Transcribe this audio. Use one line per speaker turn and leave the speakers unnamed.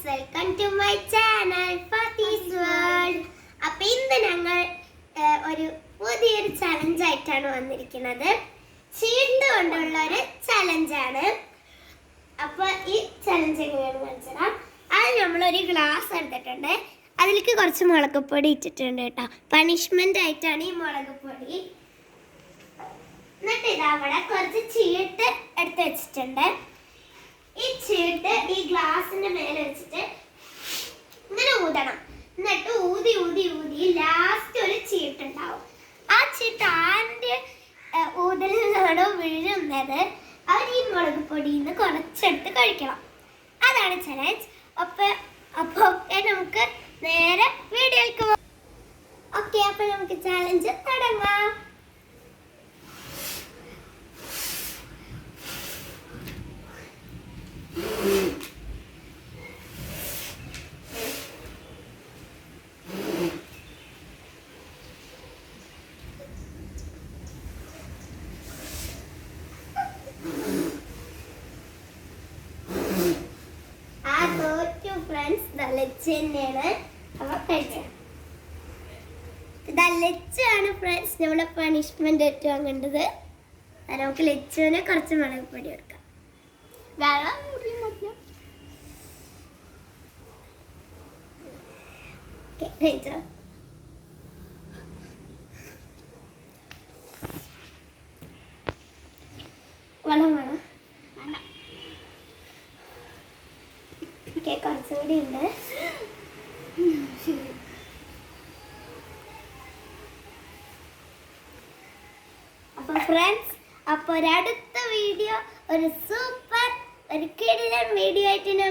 Welcome to my channel Fathi's world. അപ്പോൾ ഇന്ന് ഞങ്ങൾ ഒരു പുതിയൊരു ചലഞ്ച് ആയിട്ടാണ് വന്നിരിക്കുന്നത്. ചീട്ട് കൊണ്ടുള്ള ഒരു ചലഞ്ചാണ്. അപ്പോൾ ഈ ചലഞ്ച് എങ്ങനെയാണെന്ന് കാണിച്ചുതരാം. അത് നമ്മളൊരു ഗ്ലാസ് എടുത്തിട്ടുണ്ട്, അതിലേക്ക് കുറച്ച് മുളക് പൊടി ഇട്ടിട്ടുണ്ട് കേട്ടോ. പണിഷ്മെന്റ് ആയിട്ടാണ് ഈ മുളക് പൊടി. എന്നിട്ട് ഇതവിടെ കുറച്ച് ചീട്ട് എടുത്ത് വെച്ചിട്ടുണ്ട്. ഈ ചീട്ട് ഈ ഗ്ലാസിന്റെ മേലെ വെച്ചിട്ട് ഇങ്ങനെ ഊതണം. എന്നിട്ട് ഊതി ഊതി ഊതി ലാസ്റ്റ് ഒരു ചീട്ടുണ്ടാവും. ആ ചീട്ട് ആരുടെ ഊതലിനാണോ വീഴുന്നത് അവർ ഈ മുളക് പൊടിയിൽ നിന്ന് കുറച്ചെടുത്ത് കഴിക്കണം. അതാണ് ചലഞ്ച്. അപ്പോൾ നമുക്ക് നേരെ വീഡിയോയിലേക്ക് പോകാം. ഓക്കെ, അപ്പോൾ നമുക്ക് ചലഞ്ച് തുടങ്ങാം. തന്നെയാണ് ഫ്രണ്ട്സ് നമ്മുടെ പണിഷ്മെന്റ് ഏറ്റവും വാങ്ങേണ്ടത്. നമുക്ക് ലച്ചുവിനെ കുറച്ച് മുളക് പൊടി കൊടുക്കാം. വെള്ളം വേണം. കുറച്ചുകൂടി ഉണ്ട്. അപ്പോൾ ഫ്രണ്ട്സ്, അപ്പോൾ ഒരടുത്ത വീഡിയോ, ഒരു സൂപ്പർ ഒരു കിടിലൻ വീഡിയോ ആയിട്ട് ഞാൻ